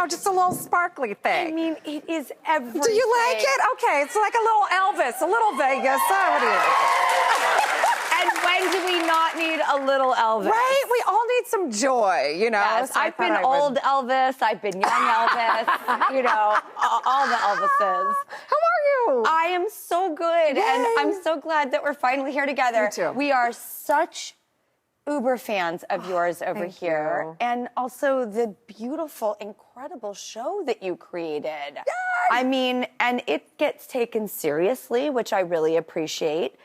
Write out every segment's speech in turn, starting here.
just a little sparkly thing. I mean, it is everything. Do you like it? Okay, it's like a little Elvis, a little Vegas. What do you think? And when do we not need a little Elvis? Right? We all need some joy, you know? Yes, So I've been old Elvis, I've been young Elvis, you know, all the Elvises. How are you? I am so good, Yay. and I'm so glad that we're finally here together. Me too. We are such uber fans of yours over here. You. And also the beautiful, incredible show that you created. Yes. I mean, and it gets taken seriously, which I really appreciate.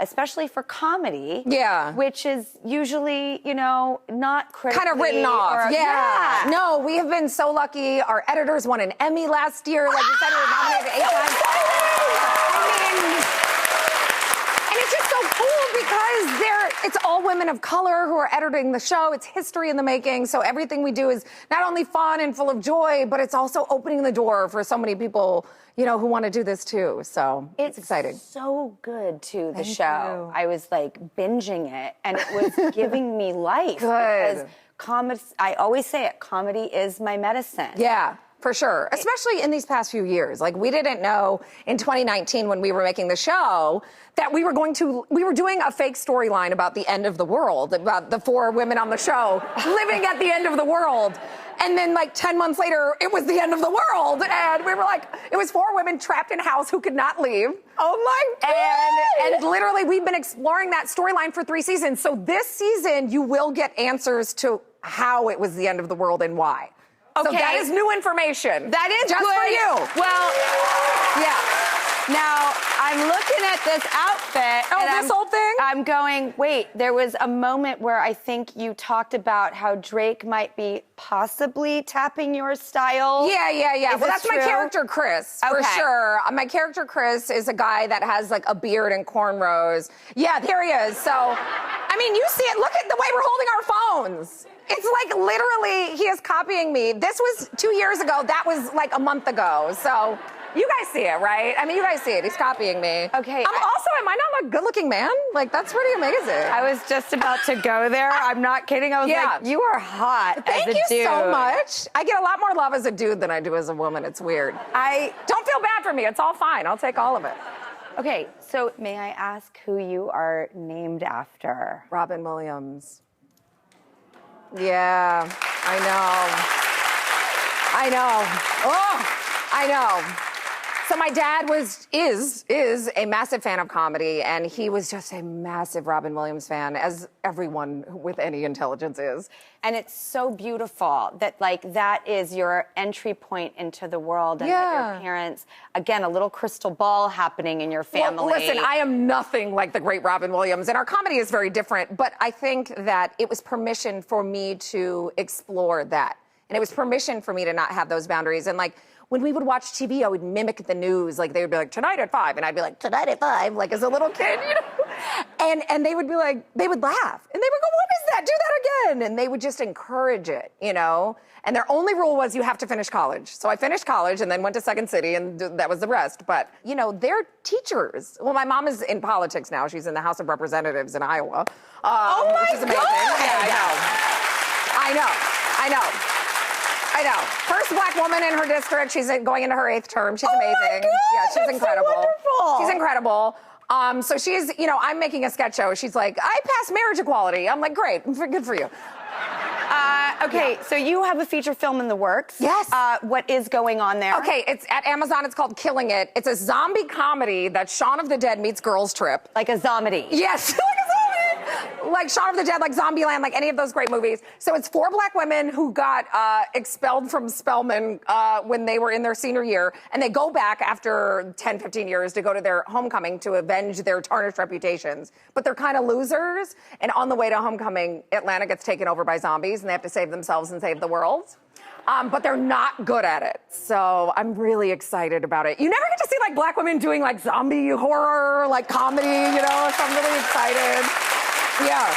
Especially for comedy. Yeah. Which is usually, you know, not critically. Kind of written off. Or, yeah. No, we have been so lucky. Our editors won an Emmy last year. Like you said, we were nominated 8 times. I mean, and it's just so cool because it's all women of color who are editing the show. It's history in the making. So everything we do is not only fun and full of joy, but it's also opening the door for so many people, you know, who want to do this too. So it's exciting. So good too, the Thank show. you. I was like binging it and it was giving me life. Good. Because comedy, I always say it, comedy is my medicine. Yeah. For sure, especially in these past few years. Like, we didn't know in 2019 when we were making the show that we were doing a fake storyline about the end of the world, about the 4 women on the show living at the end of the world. And then, like, 10 months later, it was the end of the world. And we were like, it was 4 women trapped in a house who could not leave. Oh my God! And literally, we've been exploring that storyline for 3 seasons. So this season, you will get answers to how it was the end of the world and why. Okay. So that is new information. That is just good. for you. Well, Yeah. now I'm looking at this outfit. Oh, and this whole thing? I'm going, wait, there was a moment where I think you talked about how Drake might be possibly tapping your style. Yeah. Is Well, this that's my true? character, Chris, for Okay. sure. My character, Chris, is a guy that has like a beard and cornrows. Yeah, there he is. So, I mean, you see it. Look at the way we're holding our phones. It's like literally he is copying me. This was 2 years ago. That was like a month ago. So you guys see it, right? I mean, you guys see it. He's copying me. Okay. Am I not a good-looking man? Like, that's pretty amazing. I was just about to go there. I'm not kidding. I was Yeah. like, you are hot Thank as a you dude. so much. I get a lot more love as a dude than I do as a woman. It's weird. Don't feel bad for me. It's all fine. I'll take all of it. Okay, so may I ask who you are named after? Robin Williams. Yeah, I know. Oh, I know. So my dad is a massive fan of comedy, and he was just a massive Robin Williams fan, as everyone with any intelligence is. And it's so beautiful that, like, that is your entry point into the world, and that your parents, again, a little crystal ball happening in your family. Well, listen, I am nothing like the great Robin Williams, and our comedy is very different, but I think that it was permission for me to explore that. And it was permission for me to not have those boundaries. And, like, when we would watch TV, I would mimic the news. Like, they would be like, tonight at 5. And I'd be like, tonight at 5, like, as a little kid, you know? And they would be like, they would laugh. And they would go, what is that? Do that again. And they would just encourage it, you know? And their only rule was you have to finish college. So I finished college and then went to Second City, and that was the rest. But, you know, they're teachers. Well, my mom is in politics now. She's in the House of Representatives in Iowa. Oh, my which is amazing. God! Yeah, I know. First black woman in her district. She's going into her 8th term. She's amazing. My God, yeah, she's that's incredible. So wonderful. She's incredible. So she's, you know, I'm making a sketch show. She's like, I passed marriage equality. I'm like, great, good for you. Okay, so you have a feature film in the works. Yes. What is going on there? Okay, it's at Amazon. It's called Killing It. It's a zombie comedy that Shaun of the Dead meets Girls Trip. Like a zombie. Yes, like a zombie. Like Shaun of the Dead, like Zombieland, like any of those great movies. So it's 4 black women who got expelled from Spelman when they were in their senior year. And they go back after 10, 15 years to go to their homecoming to avenge their tarnished reputations. But they're kind of losers. And on the way to homecoming, Atlanta gets taken over by zombies and they have to save themselves and save the world. But they're not good at it. So I'm really excited about it. You never get to see like black women doing like zombie horror, like comedy, you know, so I'm really excited. Yeah.